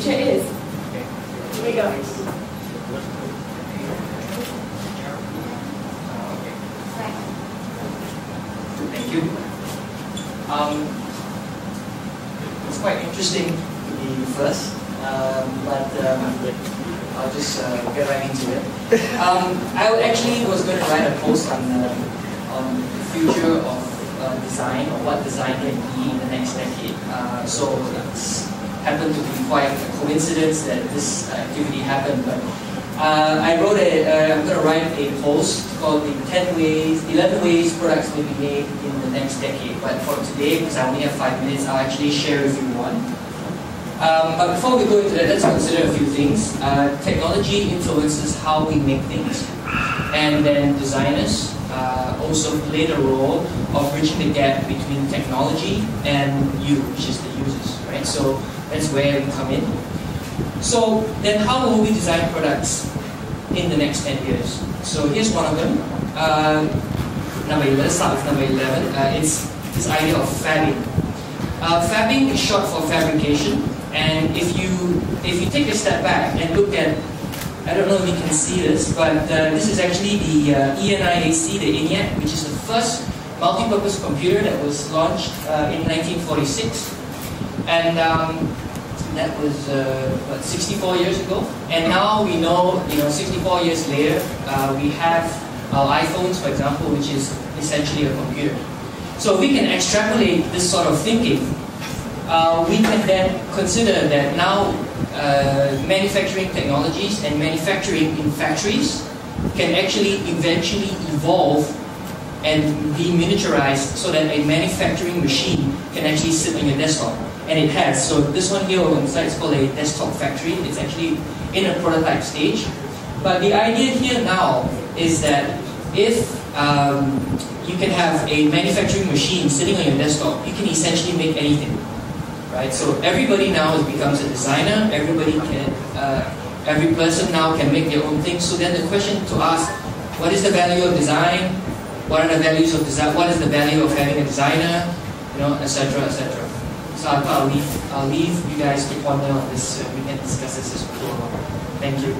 future is. Here we go. Thank you. It's quite interesting to be first, but I'll just get right into it. I actually was going to write a post on the future of design, or what design can be in the next decade. So it's happened to be quite a coincidence that this activity happened, but I'm going to write a post called the 11 ways products may be made in the next decade. But for today, because I only have 5 minutes, I'll actually share with you one. But before we go into that, let's consider a few things. Technology influences how we make things, and then designers also play the role of bridging the gap between technology and you, which is the users, right? So that's where we come in. So then how will we design products in the next 10 years? So here's one of them. Let's start with number 11. It's this idea of fabbing. Fabbing is short for fabrication, and if you take a step back and look at, I don't know if you can see this, but this is actually the ENIAC, the ENIAC, which is the first multi-purpose computer that was launched in 1946. And that was, 64 years ago. And now we know, 64 years later, we have our iPhones, for example, which is essentially a computer. So we can extrapolate this sort of thinking. We can then consider that now manufacturing technologies and manufacturing in factories can actually eventually evolve and be miniaturized so that a manufacturing machine can actually sit on your desktop. And it has. So this one here on the side is called a desktop factory. It's actually in a prototype stage. But the idea here now is that if you can have a manufacturing machine sitting on your desktop, you can essentially make anything. Right? So everybody now becomes a designer. Everybody can, every person now can make their own things. So then the question to ask, what is the value of design? What are the values of design? What is the value of having a designer? Etc., etc. So I'll leave you guys to ponder on this. We can discuss this as well. Thank you.